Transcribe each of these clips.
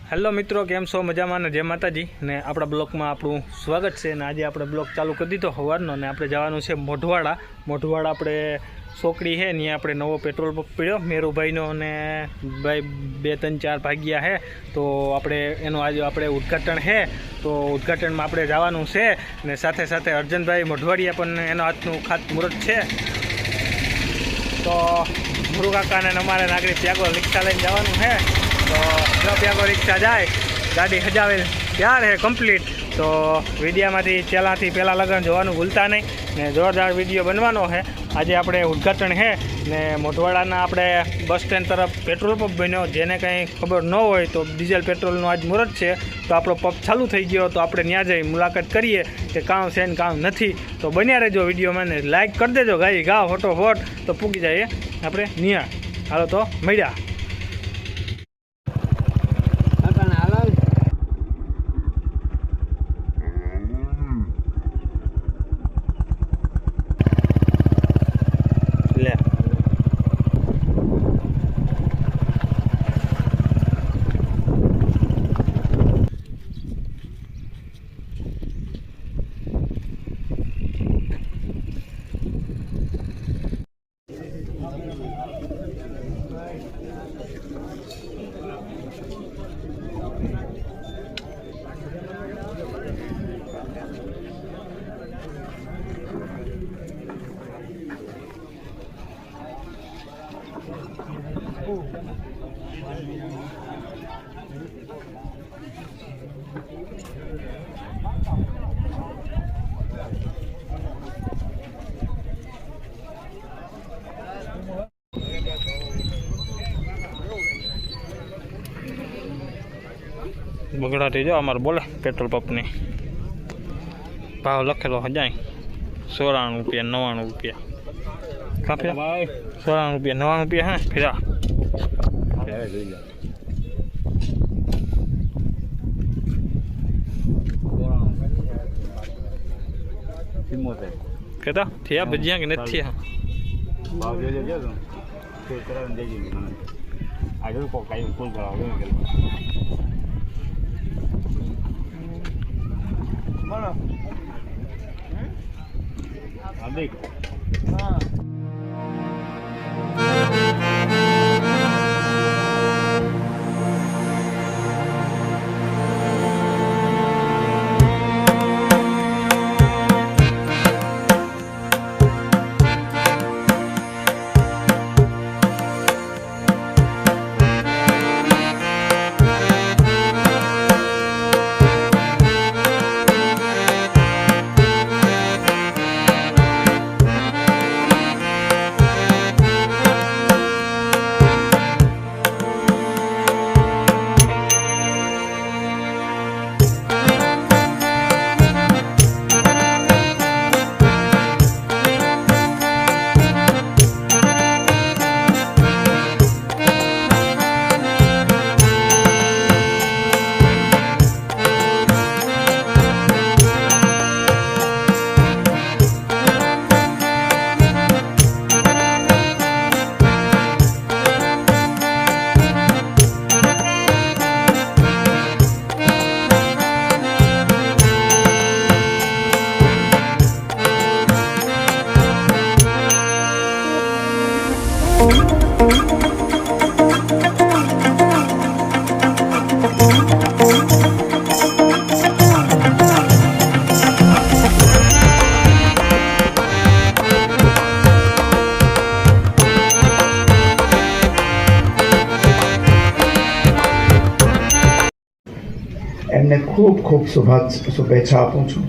Hello મિત્રો, કેમ છો? મજામાં ને? જય માતાજી ને આપણા બ્લોકમાં આપણું સ્વાગત છે. ને આજે આપણે બ્લોક ચાલુ કરી દીધો સવારનો ને આપણે જવાનું છે મોઢવાડા આપણે છોકરી છે ને આપણે નવો પેટ્રોલ પંપ પીડ્યો મેરુભાઈનો અને ભાઈ 2-3-4 ભાગ્યા છે તો આપણે એનું આજે આપણે ઉદ્ઘાટન છે તો ઉદ્ઘાટનમાં આપણે જવાનું છે ને સાથે સાથે અર્જનભાઈ મોઢવાડિયા પણ એનો હાથનું ખાતમુહૂર્ત છે તો મુરુ કાકાને અમારે નાગરિક ત્યાગો રિક્ષા લઈને જવાનું છે તો ત્યાગો રિક્ષા જાય ગાડી સજાવેલ તૈયાર છે કમ્પ્લીટ તો વિડીયામાંથી પહેલાં લગન જોવાનું ભૂલતા નહીં ને જોરદાર વિડીયો બનવાનો છે. આજે આપણે ઉદ્ઘાટન છે ને મોઢવાડાના આપણે બસ સ્ટેન્ડ તરફ પેટ્રોલ પંપ બન્યો. જેને કંઈ ખબર ન હોય તો ડીઝલ પેટ્રોલનું આજ મુહૂર્ત છે તો આપણો પંપ ચાલુ થઈ ગયો તો આપણે ત્યાં જઈ મુલાકાત કરીએ કે કામ છે ને કામ નથી. તો બન્યા રહેજો વિડીયોમાં ને લાઇક કરી દેજો ગાઈ ગા ફોટોફોટ તો પૂકી જઈએ આપણે નિયા. હાલો તો મળ્યા. બગડાટી જો અમારે બોલે પેટ્રોલ પંપની ભાવ લખેલો હજાય 96 રૂપિયા 99 રૂપિયા કાપે 96 રૂપિયા 99 રૂપિયા હે ફેરા કેતા થયા ભજીયા કે નથી થયા ભાવ જોજો તો ફેર કરાવને દેજી આગળ કો કાઈ ફૂલ કરાવો Mana? Adik. એમને ખૂબ ખૂબ શુભેચ્છા આપું છું.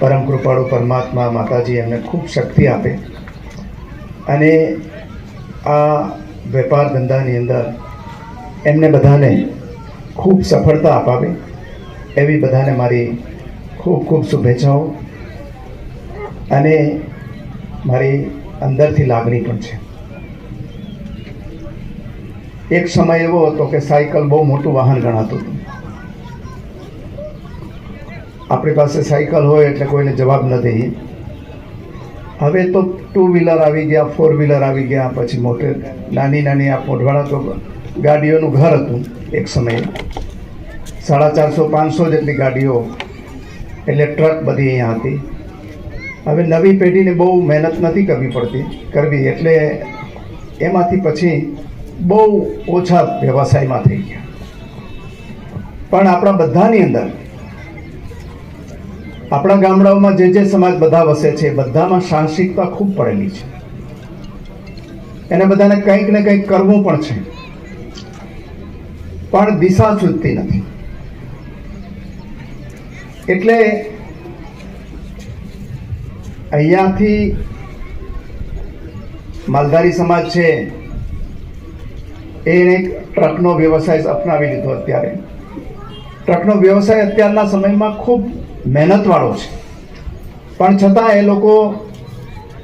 પરમ કૃપાળુ પરમાત્મા માતાજી એમને ખૂબ શક્તિ આપે અને આ વેપાર ધંધાની અંદર એમને બધાને ખૂબ સફળતા અપાવે એવી બધાને મારી ખૂબ ખૂબ શુભેચ્છાઓ અને મારી અંદરથી લાગણી પણ છે. એક સમય એવો હતો કે સાયકલ બહુ મોટું વાહન ગણાતું હતું. આપણી પાસે સાયકલ હોય એટલે કોઈને જવાબ ન દઈએ. હવે તો 2 વ્હીલર આવી ગયા, 4 વ્હીલર આવી ગયા, પછી નાની આ મોઢવાડા તો ગાડીઓનું ઘર હતું એક સમયે. 450-500 જેટલી ગાડીઓ એટલે ટ્રક બધી અહીંયા હતી. હવે નવી પેઢીને બહુ મહેનત નથી કરવી એટલે એમાંથી પછી બહુ ઓછા વ્યવસાયમાં થઈ ગયા. પણ આપણા બધાની અંદર આપણા ગામડાઓમાં જે સમાજ બધા વસે છે બધામાં સાહસિકતા ખૂબ પડેલી છે. એને બધાને કંઈક ને કંઈક કરવું પણ છે, પણ દિશા સૂઝતી નથી. એટલે અહીંયાથી માલધારી સમાજ છે એને એક ટ્રકનો વ્યવસાય અપનાવી લીધો. અત્યારે ટ્રકનો વ્યવસાય અત્યારના સમયમાં ખૂબ મહેનતવાળો છે, પણ છતાં એ લોકો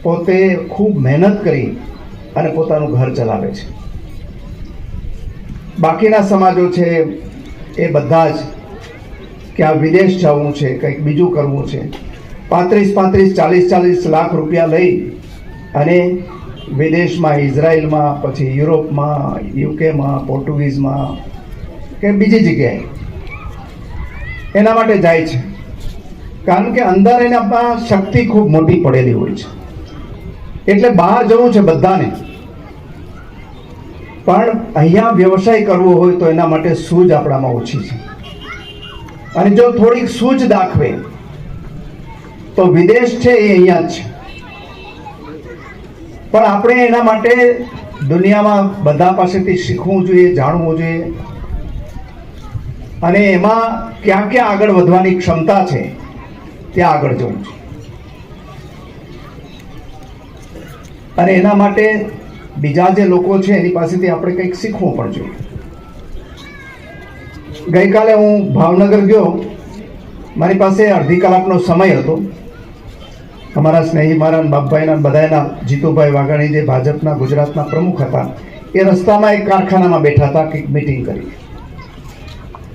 પોતે ખૂબ મહેનત કરી અને પોતાનું ઘર ચલાવે છે. બાકીના સમાજો છે એ બધા જ કે આ વિદેશ જવું છે, કંઈક બીજું કરવું છે, 35-40 લાખ રૂપિયા લઈ અને વિદેશમાં, ઇઝરાયલમાં, પછી યુરોપમાં, યુકેમાં, પોર્ટુગીઝમાં કે બીજી જગ્યાએ એના માટે જાય છે. કારણ કે અંદર એનામાં શક્તિ ખૂબ મોટી પડેલી હોય છે. એટલે બહાર જવું છે બધાને, પણ અહીંયા વ્યવસાય કરવો હોય તો એના માટે સૂઝ આપણામાં ઓછી છે. અને જો થોડીક સૂઝ દાખવે તો વિદેશ છે એ અહીંયા જ છે. પણ આપણે એના માટે દુનિયામાં બધા પાસેથી શીખવું જોઈએ, જાણવું જોઈએ, અને એમાં ક્યાં ક્યાં આગળ વધવાની ક્ષમતા છે ત્યાં આગળ જવું છે. અને એના માટે બીજા જે લોકો છે એની પાસેથી આપણે કંઈક શીખવું પણ જોઈએ. ગઈકાલે હું ભાવનગર ગયો, મારી પાસે અડધી કલાકનો સમય હતો. અમારા સ્નેહી મારા બાપભાઈના બધાના જીતુભાઈ વાઘાણી જે ભાજપના ગુજરાતના પ્રમુખ હતા એ રસ્તામાં એક કારખાનામાં બેઠા હતા, કંઈક મિટિંગ કરી.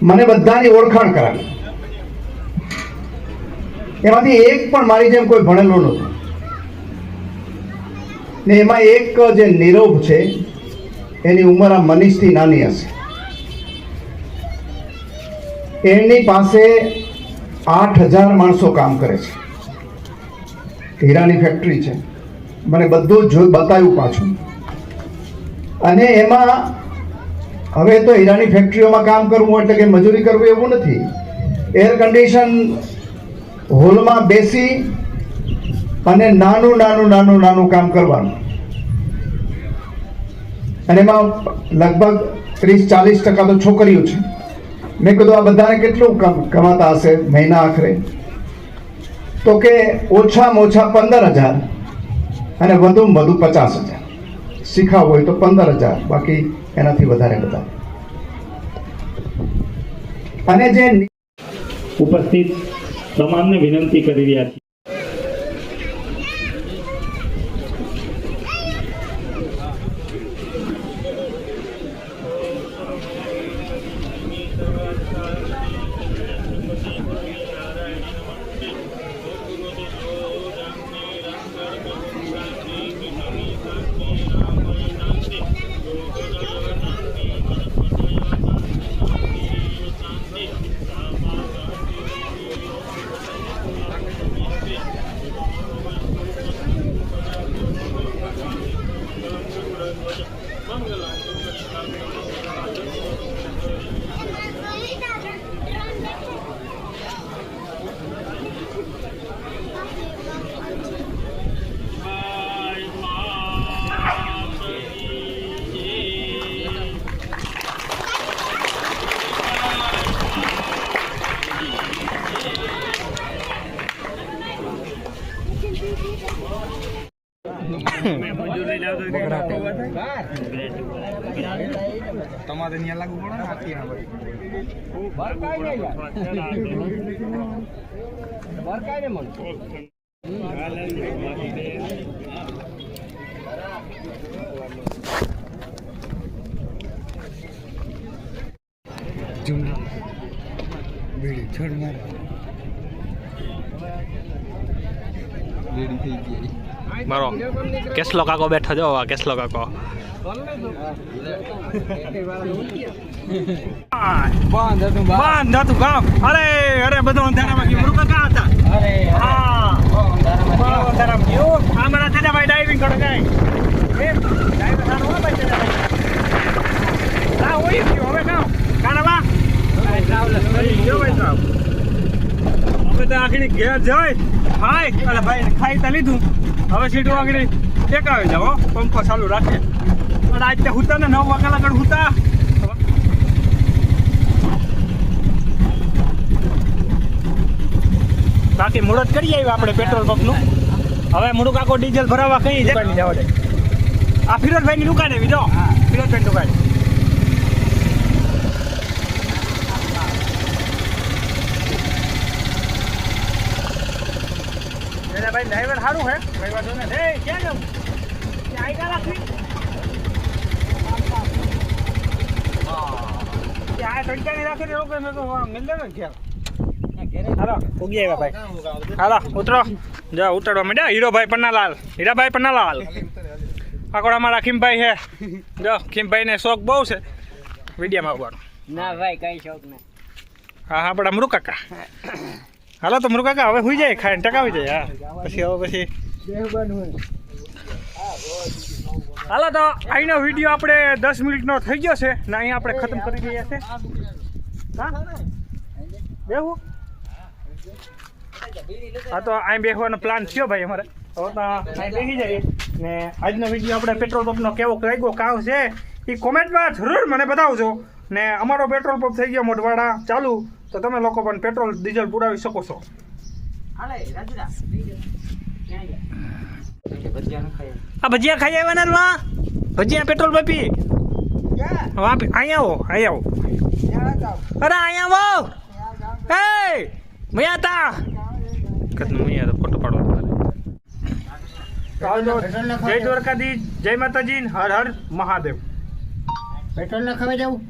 મને બધાની ઓળખાણ કરાવી. એમાંથી એક પણ મારી જેમ કોઈ ભણેલો નહોતો. ને એમાં એક જે નીરવ છે એની ઉંમર આ મનીષથી નાની હશે. એની પાસે 8,000 માણસો કામ કરે છે. હીરાની ફેક્ટરી છે. મને બધું જ બતાવ્યું પાછું. અને એમાં હવે તો હીરાની ફેક્ટરીઓમાં કામ કરવું એટલે કે મજૂરી કરવી એવું નથી. એર કન્ડિશન હોલમાં બેસી અને નાનું કામ કરવાનું. અને એમાં લગભગ 30-40% તો છોકરીઓ છે. મેં કીધું આ બધાને કેટલું કમાતા હશે મહિના આખરે? તો કે ઓછામાં ઓછા 15,000 અને વધુમાં વધુ 50,000. શીખાવું હોય તો 15,000, બાકી એનાથી વધારે બધા. અને જે ઉપસ્થિત તમામને વિનંતી કરી રહ્યા છીએ. તમારે અહીંયા લાગુ પડે મારો કેસલો કાકો બેઠો જો, આ કેસલો કાકો બંધ હતું ગામ. અરે અરે બધું અંધારામાં ગયું. મૃગા ક્યાં હતા? હા બહુ અંધારામાં ગયું. આ મારા તેજાભાઈ ડાઇવિંગ કરે કાંઈ એમ ડાઇવિંગ સારું હોય ભાઈ તેજાભાઈ. હા હોય ગયું હવે કામ કાનાબા ગયો ભાઈ સાહેબ. હવે તો આખી ઘેર જાય ખાય અરે ભાઈ ખાઈ તો લીધું. હવે સીટું આગળ ટેકાવી જાઓ પંખો ચાલુ રાખે. અને આજ તે હુતા ને 9 વાગ્યા લગન હુતા. બાકી મુહૂર્ત કરી આવ્યા આપણે પેટ્રોલ પંપનું. હવે મુડું કાકો ડીઝલ ભરાવા કઈ જવાની જવા દે. આ ફિરોજભાઈની દુકાન એવી જો ફિરોજભાઈની દુકાન. એના ભાઈ ડ્રાઈવર સારું હે ભાઈ વાંધો ને. એ ક્યાં જાઉં ત્યાં આઈ ગયા રાખી ત્યાં ટંકાની રાખી દે લોકો મેં તો મિલ દે ને ક્યાં. હાલો ઉગી આવ્યા ભાઈ. હાલો ઉતરો જા ઉતરવા માંડ્યા. હીરોભાઈ પન્નાલાલ હીરાભાઈ પન્નાલાલ આકોડ અમારા ખીમભાઈ છે. જો ખીમભાઈ ને શોખ બહુ છે વિડીયામાં આવવાનો. ના ભાઈ કઈ શોખ નહીં. હા હા આપણા મૃકાકા. હાલો તો મૃકાકા હવે સુઈ જાય ખાઈને ટકાવી જાય. હા પછી હવે પછી હાલો તો અહીંનો વિડીયો આપણે 10 મિનિટનો થઈ ગયો છે ને અહીંયા આપણે ખતમ કરી રહ્યા છે. હા બેહું હા તો અહીં બેસવાનો પ્લાન થયો ભાઈ અમારે. હવે તો અહીં બેસી જઈએ ને આજનો વિડીયો આપણે પેટ્રોલ પંપનો કેવો લાગ્યો કાવ છે એ કોમેન્ટમાં જરૂર મને બતાવજો. ને અમારો પેટ્રોલ પંપ થઈ ગયો મોઢવાડા ચાલુ તો તમે લોકો પણ પેટ્રોલ ડીઝલ પુરાવી શકો છો. આ ભજીયા ખાઈ આવ્યા ને ભજીયા પેટ્રોલ પંપી અહીંયા આવો અરે અહીંયા આવો. એ મૈયા તા મૈયા તો ફોટો પાડવા. જય દ્વારકાધીશ જય માતાજી હર હર મહાદેવ. પેટ્રોલ ના ખવાઈ જવું.